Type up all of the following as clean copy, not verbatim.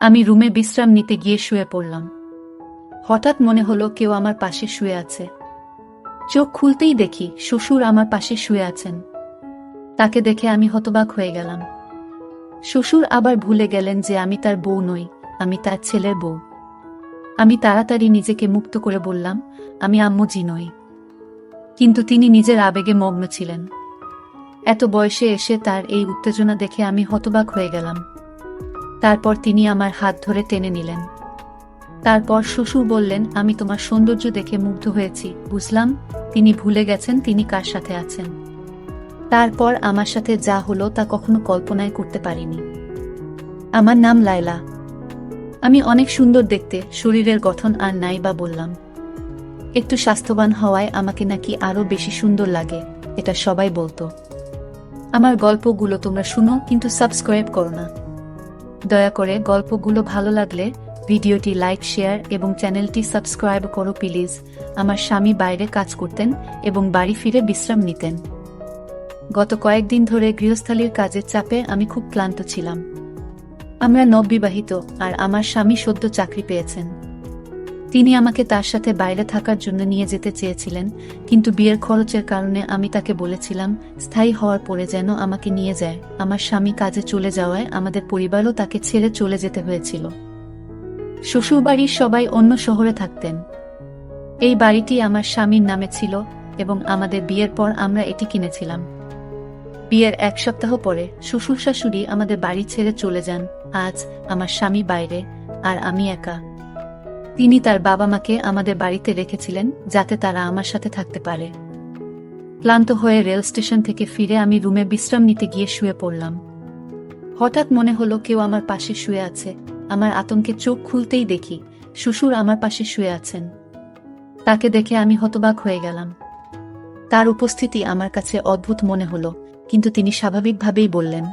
আমি রুমে বিশ্রাম নিতে গিয়ে শুয়ে পড়লাম। হঠাৎ মনে হলো কেউ আমার পাশে শুয়ে আছে। চোখ খুলতেই দেখি শ্বশুর আমার পাশে শুয়ে আছেন। তাকে দেখে আমি হতবাক হয়ে গেলাম। শ্বশুর আবার ভুলে গেলেন যে আমি তার বউ নই, আমি তার ছেলের বউ। আমি তাড়াতাড়ি নিজেকে মুক্ত করে বললাম, আমি আম্মুজি নই। কিন্তু তিনি নিজের আবেগে মগ্ন ছিলেন। এত বয়সে এসে তার এই উত্তেজনা দেখে আমি হতবাক হয়ে গেলাম। তারপর তিনি আমার হাত ধরে টেনে নিলেন। তারপর শ্বশুর বললেন, আমি তোমার সৌন্দর্য দেখে মুগ্ধ হয়েছি। বুঝলাম তিনি ভুলে গেছেন তিনি কার সাথে আছেন। তারপর আমার সাথে যা হলো তা কখনো কল্পনাই করতে পারিনি। আমার নাম লায়লা। আমি অনেক সুন্দর দেখতে, শরীরের গঠন আর নাই বা বললাম। একটু স্বাস্থ্যবান হওয়ায় আমাকে নাকি আরো বেশি সুন্দর লাগে, এটা সবাই বলতো। আমার গল্পগুলো তোমরা শুনো, কিন্তু সাবস্ক্রাইব করো না। দয়া করে গল্পগুলো ভালো লাগলে ভিডিওটি লাইক, শেয়ার এবং চ্যানেলটি সাবস্ক্রাইব করো প্লিজ। আমার স্বামী বাইরে কাজ করতেন এবং বাড়ি ফিরে বিশ্রাম নিতেন। গত কয়েকদিন ধরে গৃহস্থালির কাজের চাপে আমি খুব ক্লান্ত ছিলাম। আমরা নববিবাহিত আর আমার স্বামী সদ্য চাকরি পেয়েছেন। তিনি আমাকে তার সাথে বাইরে থাকার জন্য নিয়ে যেতে চেয়েছিলেন, কিন্তু বিয়ের খরচের কারণে আমি তাকে বলেছিলাম স্থায়ী হওয়ার পরে যেন আমাকে নিয়ে যায়। আমার স্বামী কাজে চলে যাওয়ায় আমাদের পরিবারও তাকে ছেড়ে চলে যেতে হয়েছিল। শ্বশুরবাড়ির সবাই অন্য শহরে থাকতেন। এই বাড়িটি আমার স্বামীর নামে ছিল এবং আমাদের বিয়ের পর আমরা এটি কিনেছিলাম। বিয়ের 1 সপ্তাহ পরে শ্বশুর শাশুড়ি আমাদের বাড়ি ছেড়ে চলে যান। আজ আমার স্বামী বাইরে আর আমি একা। তিনি তার বাবা মাকে আমাদের বাড়িতে রেখেছিলেন যাতে তারা আমার সাথে থাকতে পারে। ক্লান্ত হয়ে রেল স্টেশন থেকে ফিরে আমি রুমে বিশ্রাম নিতে গিয়ে শুয়ে পড়লাম। হঠাৎ মনে হলো কেউ আমার পাশে শুয়ে আছে। আমার আতঙ্কে চোখ খুলতেই দেখি শ্বশুর আমার পাশে শুয়ে আছেন। তাকে দেখে আমি হতবাক হয়ে গেলাম। তার উপস্থিতি আমার কাছে অদ্ভুত মনে হলো, কিন্তু তিনি স্বাভাবিকভাবেই বললেন,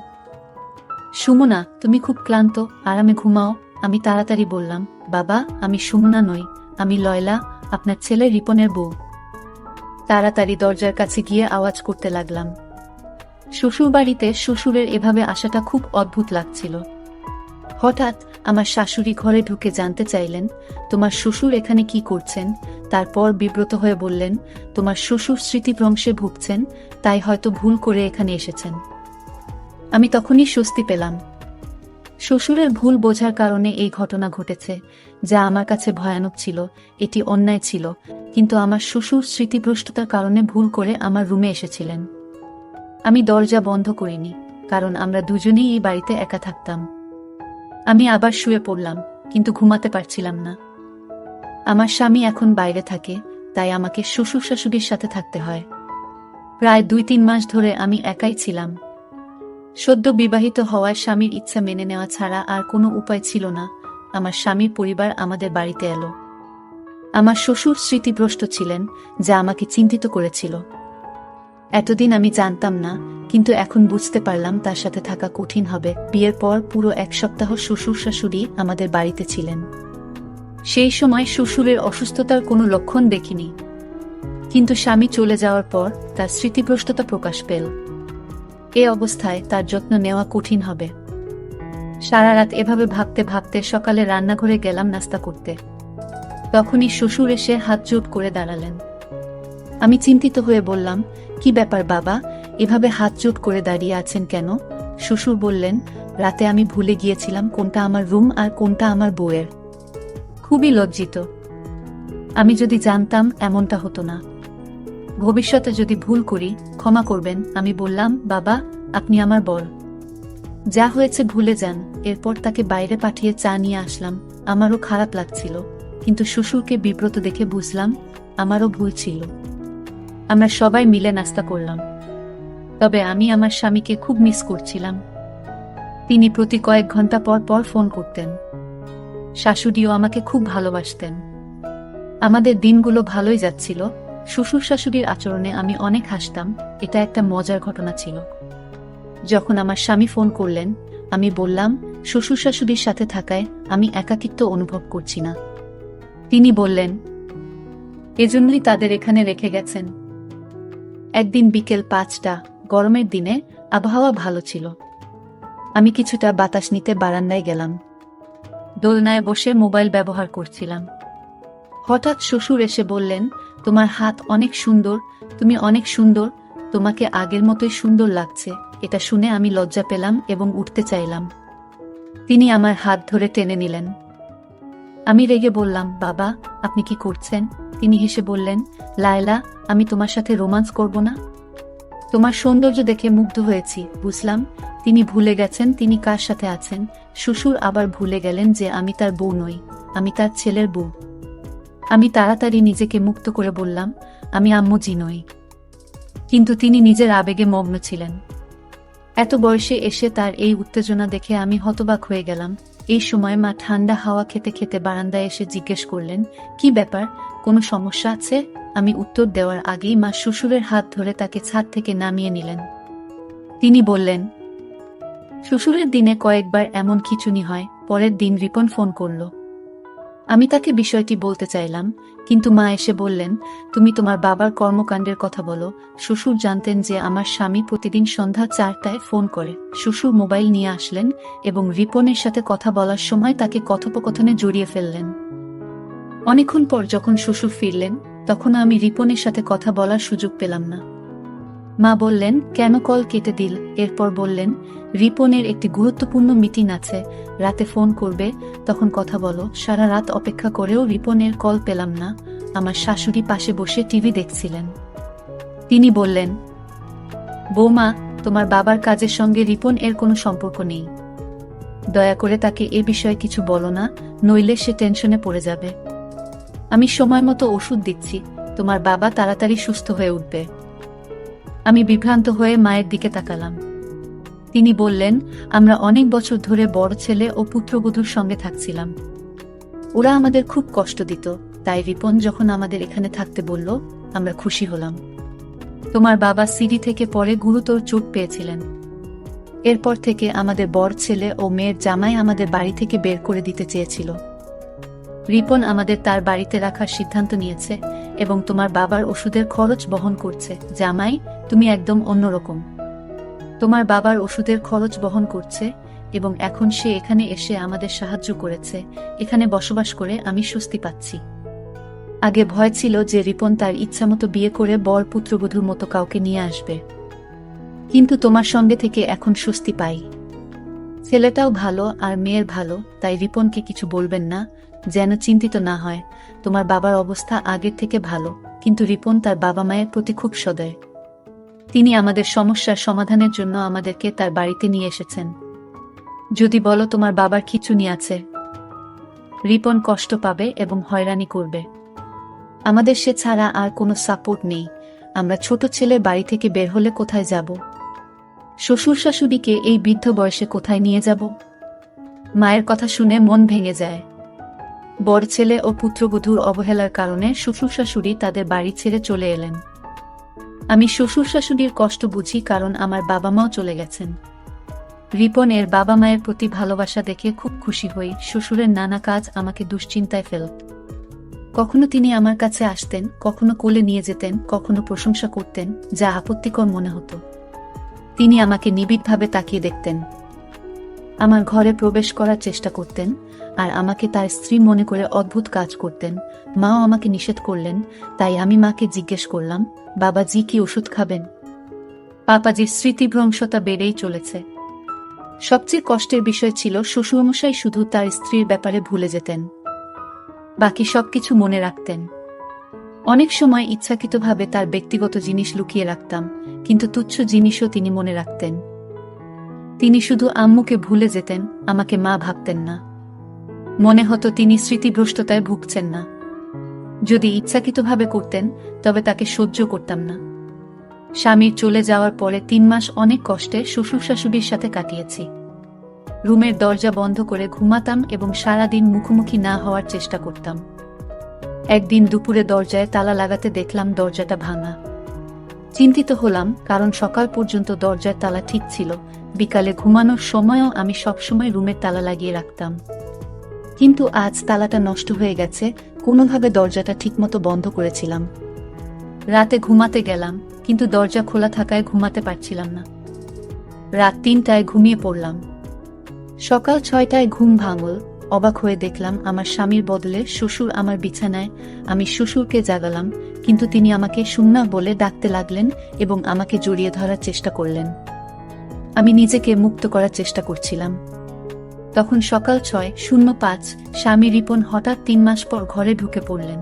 সুমনা, তুমি খুব ক্লান্ত, আরামে ঘুমাও। আমি তাড়াতাড়ি বললাম, বাবা, আমি সুমনা নই, আমি লয়লা, আপনার ছেলে রিপনের বউ। তাড়াতাড়ি দরজার কাছে গিয়ে আওয়াজ করতে লাগলাম। শ্বশুরবাড়িতে শ্বশুরের এভাবে আসাটা খুব অদ্ভুত লাগছিল। হঠাৎ আমার শাশুড়ি ঘরে ঢুকে জানতে চাইলেন, তোমার শ্বশুর এখানে কি করছেন? তারপর বিব্রত হয়ে বললেন, তোমার শ্বশুর স্মৃতিভ্রংশে ভুগছেন, তাই হয়তো ভুল করে এখানে এসেছেন। আমি তখনই স্বস্তি পেলাম। শ্বশুরের ভুল বোঝার কারণে এই ঘটনা ঘটেছে, যা আমার কাছে ভয়ানক ছিল। এটি অন্যায় ছিল, কিন্তু আমার শ্বশুর স্মৃতিভ্রষ্টতার কারণে ভুল করে আমার রুমে এসেছিলেন। আমি দরজা বন্ধ করিনি, কারণ আমরা দুজনেই এই বাড়িতে একা থাকতাম। আমি আবার শুয়ে পড়লাম, কিন্তু ঘুমাতে পারছিলাম না। আমার স্বামী এখন বাইরে থাকে, তাই আমাকে শ্বশুর শাশুড়ির সাথে থাকতে হয়। প্রায় 2-3 মাস ধরে আমি একাই ছিলাম। সদ্য বিবাহিত হওয়ায় স্বামীর ইচ্ছা মেনে নেওয়া ছাড়া আর কোনো উপায় ছিল না। আমার স্বামীর পরিবার আমাদের বাড়িতে এলো। আমার শ্বশুর স্মৃতিভ্রষ্ট ছিলেন, যা আমাকে চিন্তিত করেছিল। এতদিন আমি জানতাম না, কিন্তু এখন বুঝতে পারলাম তার সাথে থাকা কঠিন হবে। বিয়ের পর পুরো 1 সপ্তাহ শ্বশুর শাশুড়ি আমাদের বাড়িতে ছিলেন। সেই সময় শ্বশুরের অসুস্থতার কোনো লক্ষণ দেখিনি, কিন্তু স্বামী চলে যাওয়ার পর তার স্মৃতিভ্রষ্টতা প্রকাশ পেল। এ অবস্থায় তার যত্ন নেওয়া কঠিন হবে। সারা রাত এভাবে ভাবতে ভাবতে সকালে রান্নাঘরে গেলাম নাস্তা করতে। তখনই শ্বশুর এসে হাত জোট করে দাঁড়ালেন। আমি চিন্তিত হয়ে বললাম, কি ব্যাপার বাবা, এভাবে হাত জোট করে দাঁড়িয়ে আছেন কেন? শ্বশুর বললেন, রাতে আমি ভুলে গিয়েছিলাম কোনটা আমার রুম আর কোনটা আমার বউয়ের। খুবই লজ্জিত। আমি যদি জানতাম এমনটা হতো না। ভবিষ্যতে যদি ভুল করি ক্ষমা করবেন। আমি বললাম, বাবা, আপনি আমার বর, যা হয়েছে ভুলে যান। এরপর তাকে বাইরে পাঠিয়ে চা নিয়ে আসলাম। আমারও খারাপ লাগছিল, কিন্তু শ্বশুরকে বিব্রত দেখে বুঝলাম আমারও ভুল ছিল। আমরা সবাই মিলে নাস্তা করলাম। তবে আমি আমার স্বামীকে খুব মিস করছিলাম। তিনি প্রতি কয়েক ঘন্টা পর পর ফোন করতেন। শাশুড়িও আমাকে খুব ভালোবাসতেন। আমাদের দিনগুলো ভালোই যাচ্ছিল। শ্বশুর শাশুড়ির আচরণে আমি অনেক হাসতাম। এটা একটা মজার ঘটনা ছিল। যখন আমার স্বামী ফোন করলেন, আমি বললাম, শ্বশুর শাশুড়ির সাথে থাকায় আমি একাকিত্ব অনুভব করছি না। তিনি বললেন, এজন্যই তাদের এখানে রেখে গেছেন। একদিন বিকেল 5টা, গরমের দিনে আবহাওয়া ভালো ছিল। আমি কিছুটা বাতাস নিতে বারান্দায় গেলাম। দোলনায় বসে মোবাইল ব্যবহার করছিলাম। হঠাৎ শ্বশুর এসে বললেন, তোমার হাত অনেক সুন্দর, তুমি অনেক সুন্দর, তোমাকে আগের মতোই সুন্দর লাগছে। এটা শুনে আমি লজ্জা পেলাম এবং উঠতে চাইলাম। তিনি আমার হাত ধরে টেনে নিলেন। আমি রেগে বললাম, বাবা আপনি কি করছেন? তিনি হেসে বললেন, লায়লা, আমি তোমার সাথে রোমান্স করব না? তোমার সৌন্দর্য দেখে মুগ্ধ হয়েছি। বুঝলাম তিনি ভুলে গেছেন তিনি কার সাথে আছেন। শ্বশুর আবার ভুলে গেলেন যে আমি তার বউ নই, আমি তার ছেলের বউ। আমি তাড়াতাড়ি নিজেকে মুক্ত করে বললাম, আমি আম্মুজি নই। কিন্তু তিনি নিজের আবেগে মগ্ন ছিলেন। এত বয়সে এসে তার এই উত্তেজনা দেখে আমি হতবাক হয়ে গেলাম। এই সময় মা ঠান্ডা হাওয়া খেতে খেতে বারান্দায় এসে জিজ্ঞেস করলেন, কি ব্যাপার, কোনো সমস্যা আছে? আমি উত্তর দেওয়ার আগেই মা শ্বশুরের হাত ধরে তাকে ছাদ থেকে নামিয়ে নিলেন। তিনি বললেন, শ্বশুরের দিনে কয়েকবার এমন খিঁচুনি হয়। পরের দিন রিপন ফোন করল। আমি তাকে বিষয়টি বলতে চাইলাম, কিন্তু মা এসে বললেন, তুমি তোমার বাবার কর্মকাণ্ডের কথা বলো। শ্বশুর জানতেন যে আমার স্বামী প্রতিদিন সন্ধ্যা 4টায় ফোন করে। শ্বশুর মোবাইল নিয়ে আসলেন এবং রিপনের সাথে কথা বলার সময় তাকে কথোপকথনে জড়িয়ে ফেললেন। অনেকক্ষণ পর যখন শ্বশুর ফিরলেন, তখন আমি রিপনের সাথে কথা বলার সুযোগ পেলাম না। মা বললেন, কেন কল কেটে দিল? এরপর বললেন, রিপনের একটি গুরুত্বপূর্ণ মিটিং আছে, রাতে ফোন করবে, তখন কথা বলো। সারা রাত অপেক্ষা করেও রিপনের কল পেলাম না। আমার শাশুড়ি পাশে বসে টিভি দেখছিলেন। তিনি বললেন, বৌমা, তোমার বাবার কাজের সঙ্গে রিপন এর কোনো সম্পর্ক নেই। দয়া করে তাকে এ বিষয়ে কিছু বলো না, নইলে সে টেনশনে পড়ে যাবে। আমি সময় মতো ওষুধ দিচ্ছি, তোমার বাবা তাড়াতাড়ি সুস্থ হয়ে উঠবে। আমি বিভ্রান্ত হয়ে মায়ের দিকে তাকালাম। তিনি বললেন, আমরা অনেক বছর ধরে বড় ছেলে ও পুত্রবধূর সঙ্গে থাকছিলাম। ওরা আমাদের খুব কষ্ট দিত, তাই রিপন যখন আমাদের এখানে থাকতে বলল, আমরা খুশি হলাম। তোমার বাবা সিঁড়ি থেকে পড়ে গুরুতর চোট পেয়েছিলেন। এরপর থেকে আমাদের বড় ছেলে ও মেয়ের জামাই আমাদের বাড়ি থেকে বের করে দিতে চেয়েছিল। রিপন আমাদের তার বাড়িতে রাখার সিদ্ধান্ত নিয়েছে এবং তোমার বাবার ওষুধের খরচ বহন করছে। জামাই, তুমি একদম অন্যরকম। তোমার বাবার ওষুধের খরচ বহন করছে এবং এখন সে এখানে এসে আমাদের সাহায্য করেছে। এখানে বসবাস করে আমি স্বস্তি পাচ্ছি। আগে ভয় ছিল যে রিপন তার ইচ্ছামতো বিয়ে করে বর পুত্রবধূর মতো কাউকে নিয়ে আসবে, কিন্তু তোমার সঙ্গে থেকে এখন স্বস্তি পাই। ছেলেটাও ভালো আর মেয়ের ভালো, তাই রিপনকে কিছু বলবেন না, যেন চিন্তিত না হয়। তোমার বাবার অবস্থা আগের থেকে ভালো, কিন্তু রিপন তার বাবা মায়ের প্রতি খুব সদয়। তিনি আমাদের সমস্যার সমাধানের জন্য আমাদেরকে তার বাড়িতে নিয়ে এসেছেন। যদি বলো তোমার বাবার খিঁচুনি আছে, রিপন কষ্ট পাবে এবং হয়রানি করবে। আমাদের সে ছাড়া আর কোনো সাপোর্ট নেই। আমরা ছোট ছেলে বাড়ি থেকে বের হলে কোথায় যাব? শ্বশুর শাশুড়িকে এই বৃদ্ধ বয়সে কোথায় নিয়ে যাব? মায়ের কথা শুনে মন ভেঙে যায়। বড় ছেলে ও পুত্রবধূর অবহেলার কারণে শ্বশুর শাশুড়ি তাদের বাড়ি ছেড়ে চলে এলেন। আমি শ্বশুর শাশুড়ির কষ্ট বুঝি, কারণ আমার বাবা মাও চলে গেছেন। রিপন এর বাবা মায়ের প্রতি ভালোবাসা দেখে খুব খুশি হই। শ্বশুরের নানা কাজ আমাকে দুশ্চিন্তায় ফেলত। কখনো তিনি আমার কাছে আসতেন, কখনো কোলে নিয়ে যেতেন, কখনো প্রশংসা করতেন, যা আপত্তিকর মনে হতো। তিনি আমাকে নিবিড়ভাবে তাকিয়ে দেখতেন, আমার ঘরে প্রবেশ করার চেষ্টা করতেন, আর আমাকে তার স্ত্রী মনে করে অদ্ভুত কাজ করতেন। মাও আমাকে নিষেধ করলেন, তাই আমি মাকে জিজ্ঞেস করলাম, বাবাজি কি ওষুধ খাবেন? পাপাজির স্মৃতিভ্রংশতা বেড়েই চলেছে। সবচেয়ে কষ্টের বিষয় ছিল শ্বশুরমশাই শুধু তার স্ত্রীর ব্যাপারে ভুলে যেতেন, বাকি সবকিছু মনে রাখতেন। অনেক সময় ইচ্ছাকৃতভাবে তার ব্যক্তিগত জিনিস লুকিয়ে রাখতাম, কিন্তু তুচ্ছ জিনিসও তিনি মনে রাখতেন। তিনি শুধু আম্মুকে ভুলে যেতেন, আমাকে মা ভাবতেন না। মনে হতো তিনি স্মৃতিভ্রষ্টতায় ভুগছেন না। যদি ইচ্ছাকৃতভাবে করতেন, তবে তাকে সহ্য করতাম না। স্বামীর চলে যাওয়ার পরে 3 মাস অনেক কষ্টে শ্বশুর শাশুড়ির সাথে কাটিয়েছি। রুমের দরজা বন্ধ করে ঘুমাতাম এবং সারাদিন মুখোমুখি না হওয়ার চেষ্টা করতাম। একদিন দুপুরে দরজায় তালা লাগাতে দেখলাম দরজাটা ভাঙা। চিন্তিত হলাম, কারণ সকাল পর্যন্ত দরজার তালা ঠিক ছিল। বিকালে ঘুমানোর সময়ও আমি সবসময় রুমের তালা লাগিয়ে রাখতাম, কিন্তু আজ তালাটা নষ্ট হয়ে গেছে। কোনোভাবে দরজাটা ঠিকমতো বন্ধ করেছিলাম। রাতে ঘুমাতে গেলাম, কিন্তু দরজা খোলা থাকায় ঘুমাতে পারছিলাম না। রাত 3টায় ঘুমিয়ে পড়লাম। সকাল 6টায় ঘুম ভাঙল। অবাক হয়ে দেখলাম আমার স্বামীর বদলে শ্বশুর আমার বিছানায়। আমি শ্বশুরকে জাগালাম, কিন্তু তিনি আমাকে সুন্না বলে ডাকতে লাগলেন এবং আমাকে জড়িয়ে ধরার চেষ্টা করলেন। আমি নিজেকে মুক্ত করার চেষ্টা করছিলাম। তখন সকাল 6:05, স্বামী রিপন হঠাৎ 3 মাস পর ঘরে ঢুকে পড়লেন।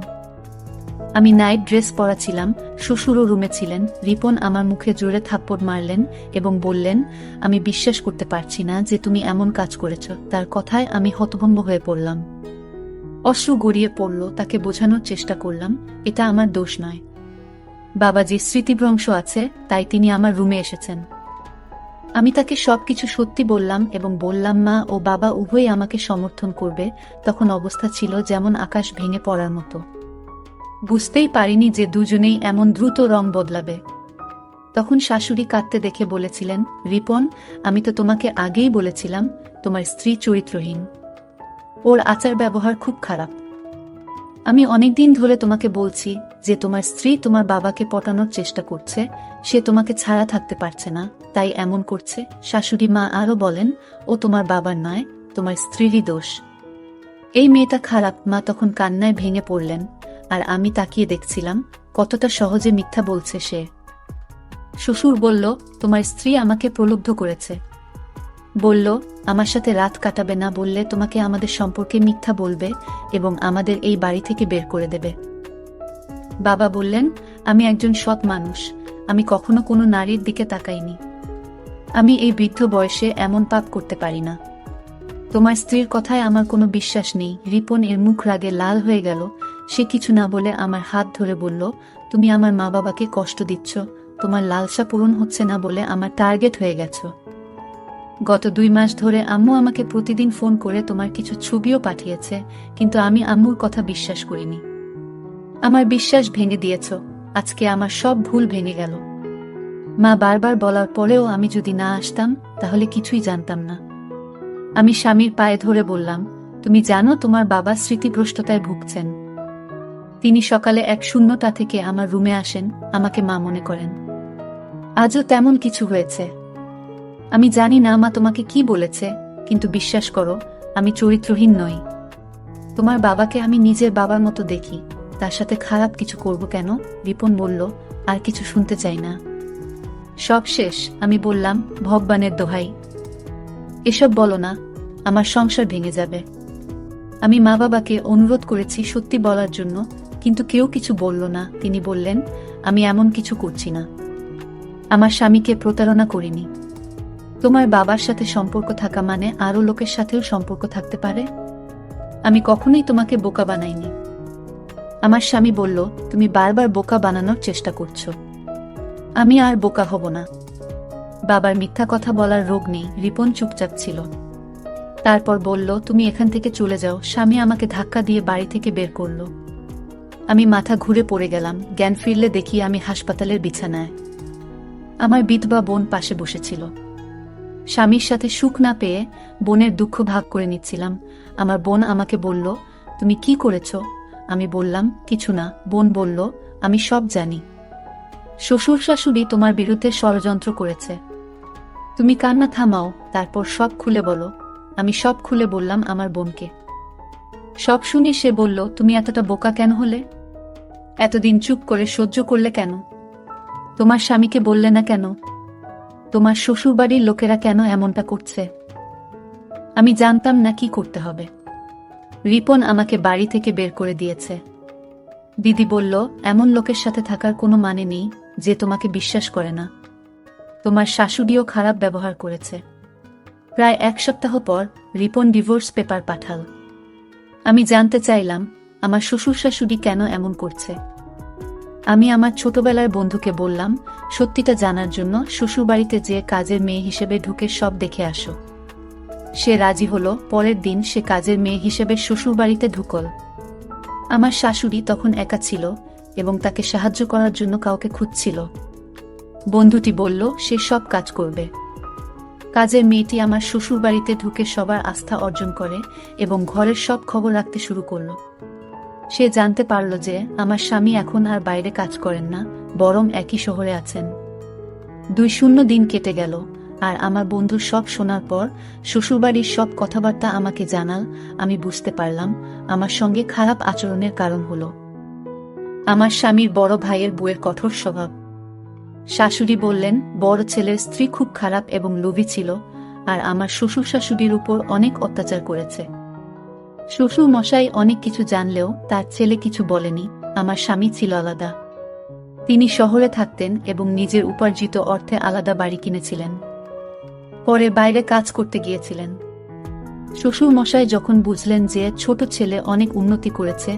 আমি নাইট ড্রেস পরা ছিলাম, শ্বশুরও রুমে ছিলেন। রিপন আমার মুখে জোরে থাপ্পড় মারলেন এবং বললেন, আমি বিশ্বাস করতে পারছি না যে তুমি এমন কাজ করেছ। তার কথায় আমি হতভম্ব হয়ে পড়লাম। অশ্রু গড়িয়ে পড়ল। তাকে বোঝানোর চেষ্টা করলাম, এটা আমার দোষ নয়। বাবাজির স্মৃতিভ্রংশ আছে, তাই তিনি আমার রুমে এসেছেন। আমি তাকে সবকিছু সত্যি বললাম এবং বললাম মা ও বাবা উভয়ই আমাকে সমর্থন করবে। তখন অবস্থা ছিল যেমন আকাশ ভেঙে পড়ার মতো। বুঝতেই পারিনি যে দুজনেই এমন দ্রুত রং বদলাবে। তখন শাশুড়ি কাঁদতে দেখে বলেছিলেন, রিপন, আমি তো তোমাকে আগেই বলেছিলাম তোমার স্ত্রী চরিত্রহীন। ওর আচার ব্যবহার খুব খারাপ। আমি অনেকদিন ধরে তোমাকে বলছি যে তোমার স্ত্রী তোমার বাবাকে পটানোর চেষ্টা করছে, সে তোমাকে ছাড়া থাকতে পারছে না, তাই এমন করছে। শাশুড়ি মা আরও বলেন, ও তোমার বাবার নয়, তোমার স্ত্রীরই দোষ। এই মেয়েটা খারাপ। মা তখন কান্নায় ভেঙে পড়লেন, আর আমি তাকিয়ে দেখছিলাম কতটা সহজে মিথ্যা বলছে সে। শ্বশুর বলল, তোমার স্ত্রী আমাকে প্রলুব্ধ করেছে। বলল, আমার সাথে রাত কাটাবে না বললে তোমাকে আমাদের সম্পর্কে মিথ্যা বলবে এবং আমাদের এই বাড়ি থেকে বের করে দেবে। বাবা বললেন, আমি একজন সৎ মানুষ, আমি কখনো কোনো নারীর দিকে তাকাইনি। আমি এই বৃদ্ধ বয়সে এমন পাপ করতে পারি না। তোমার স্ত্রীর কথায় আমার কোনো বিশ্বাস নেই। রিপন এর মুখ রাগে লাল হয়ে গেল। সে কিছু না বলে আমার হাত ধরে বলল, তুমি আমার মা বাবাকে কষ্ট দিচ্ছ। তোমার লালসা পূরণ হচ্ছে না বলে আমার টার্গেট হয়ে গেছ। গত 2 মাস ধরে আম্মু আমাকে প্রতিদিন ফোন করে তোমার কিছু ছবিও পাঠিয়েছে, কিন্তু আমি আম্মুর কথা বিশ্বাস করিনি। আমার বিশ্বাস ভেঙে দিয়েছ। আজকে আমার সব ভুল ভেঙে গেল। মা বারবার বলার পরেও আমি যদি না আসতাম তাহলে কিছুই জানতাম না। আমি স্বামীর পায়ে ধরে বললাম, তুমি জানো তোমার বাবা স্মৃতিভ্রষ্টতায় ভুগছেন। তিনি সকালে এক শূন্যতা থেকে আমার রুমে আসেন, আমাকে মা মনে করেন। আজও তেমন কিছু হয়েছে। আমি জানি না মা তোমাকে কি বলেছে, কিন্তু বিশ্বাস করো, আমি চরিত্রহীন নই। তোমার বাবাকে আমি নিজের বাবার মতো দেখি, তার সাথে খারাপ কিছু করব কেন? রিপন বলল, আর কিছু শুনতে চাই না। সব শেষ। আমি বললাম, ভগবানের দোহাই, এসব বলো না, আমার সংসার ভেঙে যাবে। আমি মা বাবাকে অনুরোধ করেছি সত্যি বলার জন্য, কিন্তু কেউ কিছু বলল না। তিনি বললেন, আমি এমন কিছু করছি না। আমার স্বামীকে প্রতারণা করিনি। তোমার বাবার সাথে সম্পর্ক থাকা মানে আরও লোকের সাথেও সম্পর্ক থাকতে পারে। আমি কখনোই তোমাকে বোকা বানাইনি। আমার স্বামী বলল, তুমি বারবার বোকা বানানোর চেষ্টা করছো। আমি আর বোকা হব না। বাবার মিথ্যা কথা বলার রোগ নেই। রিপন চুপচাপ ছিল। তারপর বলল, তুমি এখান থেকে চলে যাও। স্বামী আমাকে ধাক্কা দিয়ে বাড়ি থেকে বের করল। আমি মাথা ঘুরে পড়ে গেলাম। জ্ঞান ফিরলে দেখি আমি হাসপাতালের বিছানায়। আমার বিধবা বোন পাশে বসেছিল। স্বামীর সাথে সুখ না পেয়ে বোনের দুঃখ ভাগ করে নিচ্ছিলাম। আমার বোন আমাকে বলল, তুমি কি করেছ? আমি বললাম, কিছু না। বোন বলল, আমি সব জানি। শ্বশুর শাশুড়ি তোমার বিরুদ্ধে ষড়যন্ত্র করেছে। তুমি কান্না থামাও, তারপর সব খুলে বলো। আমি সব খুলে বললাম আমার বোনকে। সব শুনে সে বলল, তুমি এতটা বোকা কেন হলে? এতদিন চুপ করে সহ্য করলে কেন? তোমার স্বামীকে বললে না কেন? তোমার শ্বশুরবাড়ির লোকেরা কেন এমনটা করছে? আমি জানতাম না কি করতে হবে। রিপন আমাকে বাড়ি থেকে বের করে দিয়েছে। দিদি বলল, এমন লোকের সাথে থাকার কোনো মানে নেই যে তোমাকে বিশ্বাস করে না। তোমার শাশুড়িও খারাপ ব্যবহার করেছে। প্রায় 1 সপ্তাহ পর রিপন ডিভোর্স পেপার পাঠাল। আমি জানতে চাইলাম আমার শ্বশুর শাশুড়ি কেন এমন করছে। আমি আমার ছোটবেলার বন্ধুকে বললাম, সত্যিটা জানার জন্য শ্বশুরবাড়িতে যে কাজের মেয়ে হিসেবে ঢুকে সব দেখে আসো। সে রাজি হলো। পরের দিন সে কাজের মেয়ে হিসেবে শ্বশুরবাড়িতে ঢুকল। আমার শাশুড়ি তখন একা ছিল এবং তাকে সাহায্য করার জন্য কাউকে খুঁজছিল। বন্ধুটি বলল, সে সব কাজ করবে। কাজের মেয়েটি আমার শ্বশুরবাড়িতে ঢুকে সবার আস্থা অর্জন করে এবং ঘরের সব খবর রাখতে শুরু করল। সে জানতে পারল যে আমার স্বামী এখন আর বাইরে কাজ করেন না, বরং একই শহরে আছেন। 2 শূন্য দিন কেটে গেল। আর আমার বন্ধুর সব শোনার পর শ্বশুরবাড়ির সব কথাবার্তা আমাকে জানাল। আমি বুঝতে পারলাম আমার সঙ্গে খারাপ আচরণের কারণ হলো আমার স্বামীর বড় ভাইয়ের বউয়ের কঠোর স্বভাব। শাশুড়ি বললেন বড় ছেলের স্ত্রী খুব খারাপ এবং লোভী ছিল, আর আমার শ্বশুর শাশুড়ির উপর অনেক অত্যাচার করেছে। শ্বশুর মশাই অনেক কিছু জানলেও তার ছেলে কিছু বলেনি। আমার স্বামী ছিল আলাদা। তিনি শহরে থাকতেন এবং নিজের উপার্জিত অর্থে আলাদা বাড়ি কিনেছিলেন। পরে বাইরে কাজ করতে গিয়েছিলেন। শ্বশুর মশাই যখন বুঝলেন যে ছোট ছেলে অনেক উন্নতি করেছে,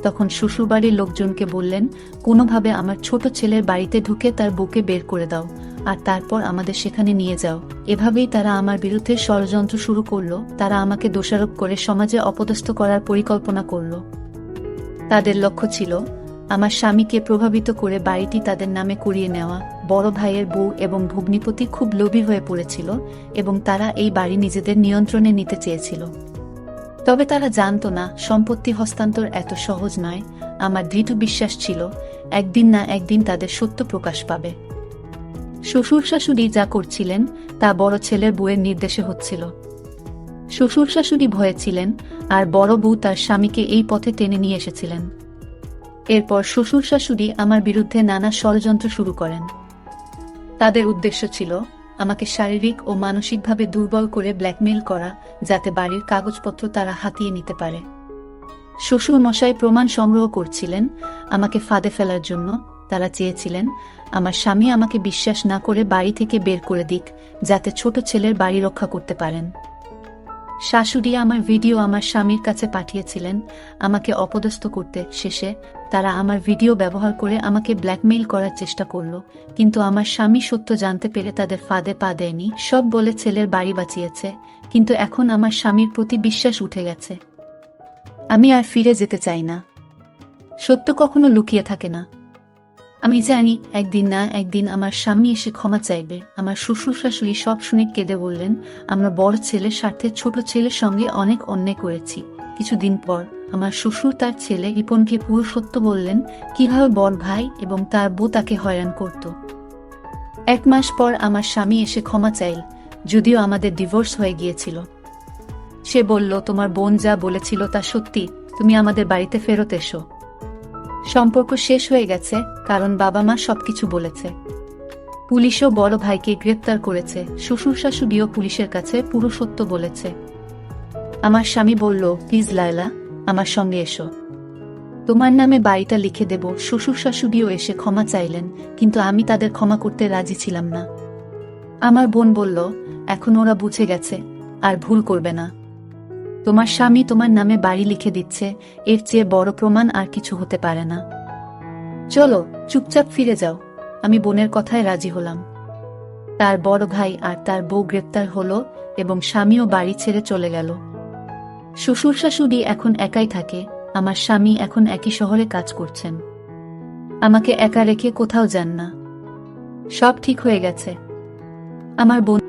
তখন শ্বশুরবাড়ির লোকজনকে বললেন কোনোভাবে আমার ছোট ছেলের বাড়িতে ঢুকে তার বউকে বের করে দাও, আর তারপর আমাদের সেখানে নিয়ে যাও। এভাবেই তারা আমার বিরুদ্ধে ষড়যন্ত্র শুরু করলো। তারা আমাকে দোষারোপ করে সমাজে অপদস্থ করার পরিকল্পনা করল। তাদের লক্ষ্য ছিল আমার স্বামীকে প্রভাবিত করে বাড়িটি তাদের নামে করিয়ে নেওয়া। বড় ভাইয়ের বউ এবং ভগ্নিপতি খুব লোভী হয়ে পড়েছিল এবং তারা এই বাড়ি নিজেদের নিয়ন্ত্রণে নিতে চেয়েছিল। তবে তারা জানত না সম্পত্তি হস্তান্তর এত সহজ নয়। আমার দৃঢ় বিশ্বাস ছিল একদিন না একদিন তাদের সত্য প্রকাশ পাবে। শ্বশুর শাশুড়ি যা করছিলেন তা বড় ছেলের বউয়ের নির্দেশে হচ্ছিল। শ্বশুর শাশুড়ি ভয়ে ছিলেন, আর বড় বউ তার স্বামীকে এই পথে টেনে নিয়ে এসেছিলেন। এরপর শ্বশুর শাশুড়ি আমার বিরুদ্ধে নানা ষড়যন্ত্র শুরু করেন। তাদের উদ্দেশ্য ছিল আমাকে শারীরিক ও মানসিকভাবে দুর্বল করে ব্ল্যাকমেইল করা, যাতে বাড়ির কাগজপত্র তারা হাতিয়ে নিতে পারে। শ্বশুর মশাই প্রমাণ সংগ্রহ করছিলেন আমাকে ফাঁদে ফেলার জন্য। তারা চেয়েছিলেন আমার স্বামী আমাকে বিশ্বাস না করে বাড়ি থেকে বের করে দিক, যাতে ছোট ছেলের বাড়ি রক্ষা করতে পারেন। শাশুড়ি আমার ভিডিও আমার স্বামীর কাছে পাঠিয়েছিলেন আমাকে অপদস্থ করতে। শেষে তারা আমার ভিডিও ব্যবহার করে আমাকে ব্ল্যাকমেইল করার চেষ্টা করল, কিন্তু আমার স্বামী সত্য জানতে পেরে তাদের ফাঁদে পা দেয়নি। সব বলে ছেলের বাড়ি বাঁচিয়েছে, কিন্তু এখন আমার স্বামীর প্রতি বিশ্বাস উঠে গেছে। আমি আর ফিরে যেতে চাই না। সত্য কখনো লুকিয়ে থাকে না। আমি জানি একদিন না একদিন আমার স্বামী এসে ক্ষমা চাইবে। আমার শ্বশুর শাশুড়ি সব শুনে কেঁদে বললেন আমরা বড় ছেলের স্বার্থে ছোট ছেলের সঙ্গে অনেক অন্যায় করেছি। কিছুদিন পর আমার শ্বশুর তার ছেলে রিপনকে পুরো সত্য বললেন, কিভাবে বড় ভাই এবং তার বউ তাকে হয়রান করত। 1 মাস পর আমার স্বামী এসে ক্ষমা চাইল, যদিও আমাদের ডিভোর্স হয়ে গিয়েছিল। সে বলল তোমার বোন যা বলেছিল তা সত্যি, তুমি আমাদের বাড়িতে ফেরত এসো। সম্পর্ক শেষ হয়ে গেছে, কারণ বাবা মা সবকিছু বলেছে। পুলিশও বড় ভাইকে গ্রেপ্তার করেছে। শ্বশুর শাশুড়িও পুলিশের কাছে পুরো সত্য বলেছে। আমার স্বামী বলল প্লিজ লায়লা, আমার সঙ্গে এসো, তোমার নামে বাড়িটা লিখে দেব। শ্বশুর শাশুড়িও এসে ক্ষমা চাইলেন, কিন্তু আমি তাদের ক্ষমা করতে রাজি ছিলাম না। আমার বোন বলল এখন ওরা বুঝে গেছে, আর ভুল করবে না। তোমার স্বামী তোমার নামে বাড়ি লিখে দিচ্ছে, এর চেয়ে বড় প্রমাণ আর কিছু হতে পারে না। চলো চুপচাপ ফিরে যাও। আমি বোনের কথায় রাজি হলাম। তার বড় ভাই আর তার বউ গ্রেপ্তার হলো এবং স্বামীও বাড়ি ছেড়ে চলে গেল। শ্বশুর শাশুড়ি এখন একাই থাকে। আমার স্বামী এখন একই শহরে কাজ করছেন। আমাকে একা রেখে কোথাও যান না। সব ঠিক হয়ে গেছে। আমার বোন